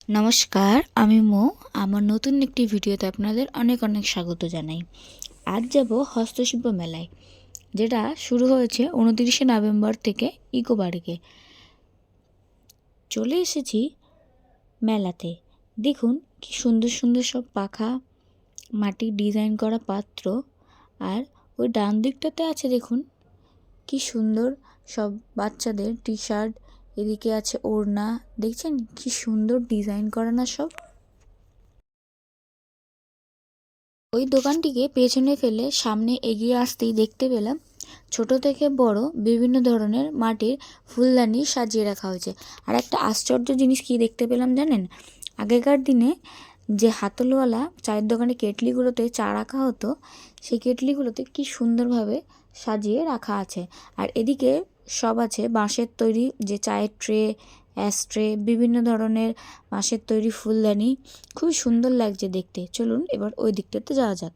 নমস্কার, আমি মো। আমার নতুন একটি ভিডিওতে আপনাদের অনেক অনেক স্বাগত জানাই। আজ যাব হস্তশিল্প মেলায়, যেটা শুরু হয়েছে 29শে নভেম্বর থেকে ইকো পার্কে। চলে এসেছি মেলাতে। দেখুন কি সুন্দর সুন্দর সব পাখা, মাটির ডিজাইন করা পাত্র, আর ওই ডান দিকটাতে আছে দেখুন কি সুন্দর সব বাচ্চাদের টি শার্ট। এদিকে আছে ওড়না, দেখছেন কি সুন্দর ডিজাইন করা না সব। ওই দোকানটিকে পেছনে ফেলে সামনে এগিয়ে আসতেই দেখতে পেলাম ছোট থেকে বড় বিভিন্ন ধরনের মাটির ফুলদানি সাজিয়ে রাখা হয়েছে। আর একটা আশ্চর্য জিনিস কি দেখতে পেলাম জানেন? আগেকার দিনে যে হাতলওয়ালা চায়ের দোকানে কেটলিগুলোতে চা রাখা হতো, সেই কেটলিগুলোতে কি সুন্দরভাবে সাজিয়ে রাখা আছে। আর এদিকে সব আছে বাঁশের তৈরি যে চায়ের ট্রে, অ্যাশট্রে, বিভিন্ন ধরনের বাঁশের তৈরি ফুলদানি। খুবই সুন্দর লাগছে দেখতে। চলুন এবার ওই দিকটাতে যাওয়া যাক।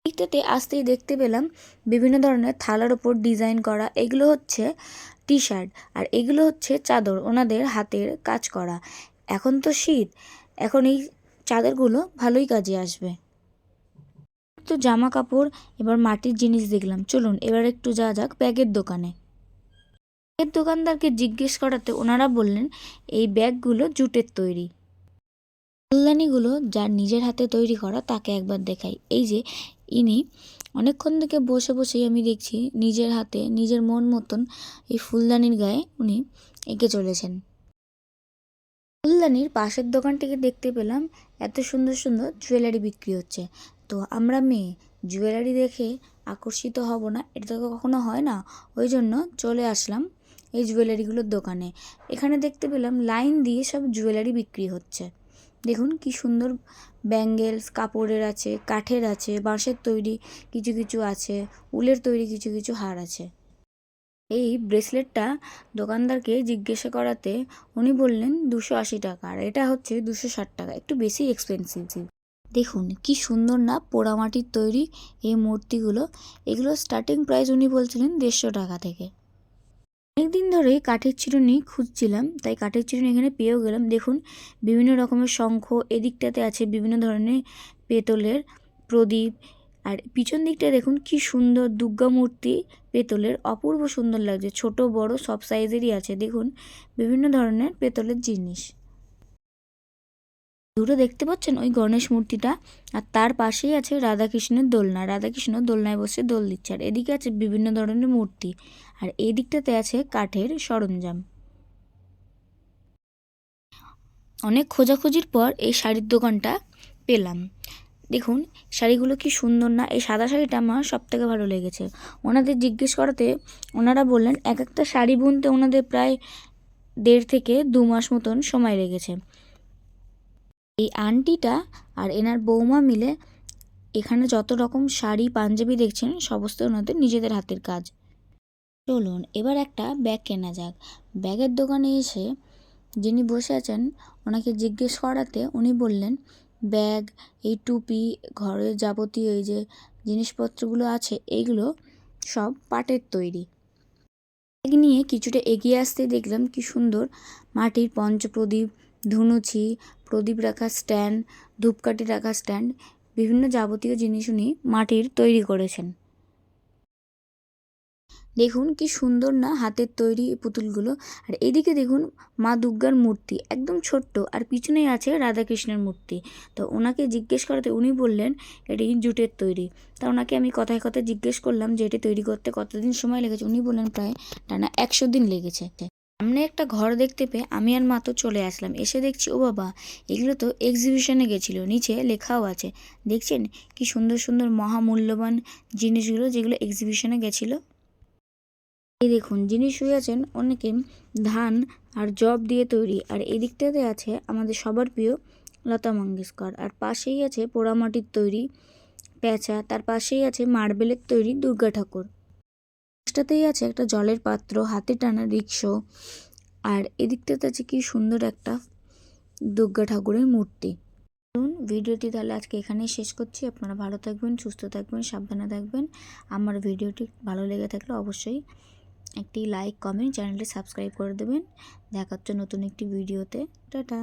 দিকটাতে আসতেই দেখতে পেলাম বিভিন্ন ধরনের থালার ওপর ডিজাইন করা। এগুলো হচ্ছে টি শার্ট, আর এগুলো হচ্ছে চাদর, ওনাদের হাতের কাজ করা। এখন তো শীত, এখন এই চাদরগুলো ভালোই কাজে আসবে। তো জামা কাপড়, এবার মাটির জিনিস দেখলাম। চলুন এবার একটু যাওয়া যাক ব্যাগের দোকানে। ব্যাগের দোকানদারকে জিজ্ঞেস করাতে ওনারা বললেন এই ব্যাগগুলো জুটের তৈরি। ফুলদানিগুলো যার নিজের হাতে তৈরি করা তাকে একবার দেখাই। এই যে ইনি অনেকক্ষণ থেকে বসে বসেই আমি দেখছি নিজের হাতে নিজের মন মতন এই ফুলদানির গায়ে উনি এঁকে চলেছেন। ফুলদানির পাশের দোকানটিকে দেখতে পেলাম এত সুন্দর সুন্দর জুয়েলারি বিক্রি হচ্ছে। তো আমরা মেয়ে, জুয়েলারি দেখে আকর্ষিত হব না? এটা তো কখনো হয় না। ওই জন্য চলে আসলাম এই জুয়েলারিগুলোর দোকানে। এখানে দেখতে পেলাম লাইন দিয়ে সব জুয়েলারি বিক্রি হচ্ছে। দেখুন কি সুন্দর ব্যাঙ্গেলস, কাপড়ের আছে, কাঠের আছে, বাঁশের তৈরি কিছু কিছু আছে, উলের তৈরি কিছু কিছু হার আছে। এই ব্রেসলেটটা দোকানদারকে জিজ্ঞাসা করাতে উনি বললেন 280 টাকা, আর এটা হচ্ছে 260 টাকা, একটু বেশি এক্সপেন্সিভ। দেখুন কি সুন্দর না পোড়ামাটির তৈরি এই মূর্তিগুলো। এগুলো স্টার্টিং প্রাইস উনি বলছিলেন 150 টাকা থেকে। অনেকদিন ধরেই কাঠের চিরুনি খুঁজছিলাম, তাই কাঠের চিরুনি এখানে পেয়েও গেলাম। দেখুন বিভিন্ন রকমের শঙ্খ, এদিকটাতে আছে বিভিন্ন ধরনের পেতলের প্রদীপ, আর পিছন দিকটায় দেখুন কি সুন্দর দুর্গা মূর্তি পেতলের, অপূর্ব সুন্দর লাগছে। ছোট বড় সব সাইজেরই আছে। দেখুন বিভিন্ন ধরনের পেতলের জিনিস। দুটো দেখতে পাচ্ছেন ওই গণেশ মূর্তিটা, আর তার পাশেই আছে রাধাকৃষ্ণের দোলনা। রাধাকৃষ্ণ দোলনায় বসে দোল দিচ্ছে। আর এদিকে আছে বিভিন্ন ধরনের মূর্তি, আর এই দিকটাতে আছে কাঠের সরঞ্জাম। অনেক খোঁজাখুঁজির পর এই শাড়ির দোকানটা পেলাম। দেখুন শাড়িগুলো কি সুন্দর না। এই সাদা শাড়িটা আমার সবথেকে ভালো লেগেছে। ওনাদের জিজ্ঞেস করাতে ওনারা বললেন এক একটা শাড়ি বুনতে ওনাদের প্রায় 1.5 থেকে 2 মাস মতন সময় লেগেছে। এই আন্টিটা আর এনার বৌমা মিলে এখানে যত রকম শাড়ি পাঞ্জাবি দেখছেন সমস্ত ওনাদের নিজেদের হাতের কাজ। চলুন এবার একটা ব্যাগ কেনা যাক। ব্যাগের দোকানে এসে যিনি বসে আছেন ওনাকে জিজ্ঞেস করাতে উনি বললেন ব্যাগ, এই টুপি, ঘরের যাবতীয় এই যে জিনিসপত্রগুলো আছে এইগুলো সব পাটের তৈরি। ব্যাগ নিয়ে কিছুটা এগিয়ে আসতে দেখলাম কি সুন্দর মাটির পঞ্চপ্রদীপ, ধুনুচি, প্রদীপ রাখার স্ট্যান্ড, ধূপকাঠি রাখার স্ট্যান্ড, বিভিন্ন যাবতীয় জিনিস উনি মাটির তৈরি করেছেন। দেখুন কি সুন্দর না হাতের তৈরি পুতুলগুলো। আর এদিকে দেখুন মা দুর্গার মূর্তি একদম ছোট্ট, আর পিছনেই আছে রাধাকৃষ্ণের মূর্তি। তো ওনাকে জিজ্ঞেস করাতে উনি বললেন এটি জুটের তৈরি। তা ওনাকে আমি কথায় কথায় জিজ্ঞেস করলাম যে এটি তৈরি করতে কতদিন সময় লেগেছে। উনি বললেন প্রায় টানা 100 দিন লেগেছে। সামনে একটা ঘর দেখতে পেয়ে আমি আর মা তো চলে আসলাম। এসে দেখছি ও বাবা, এগুলো তো এক্সিবিশনে গেছিলো, নিচে লেখাও আছে। দেখছেন কি সুন্দর সুন্দর মহামূল্যবান জিনিসগুলো যেগুলো এক্সিবিশনে গেছিলো। এই দেখুন যিনি শুয়ে আছেন অনেকে ধান আর জব দিয়ে তৈরি। আর এই দিকটাতে আছে আমাদের সবার প্রিয় লতা মঙ্গেশকর, আর পাশেই আছে পোড়ামাটির তৈরি প্যাঁচা, তার পাশেই আছে মার্বেলের তৈরি দুর্গা ঠাকুর। পাশটাতেই আছে একটা জলের পাত্র, হাতে টানা রিকশো, আর এদিকটাতে আছে কি সুন্দর একটা দুর্গা ঠাকুরের মূর্তি। ভিডিওটি তাহলে আজকে এখানেই শেষ করছি। আপনারা ভালো থাকবেন, সুস্থ থাকবেন, সাবধানে থাকবেন। আমার ভিডিওটি ভালো লেগে থাকলে অবশ্যই একটি লাইক, কমেন্ট, চ্যানেলটি সাবস্ক্রাইব করে দেবেন। দেখা হচ্ছে নতুন একটি ভিডিওতে। টাটা।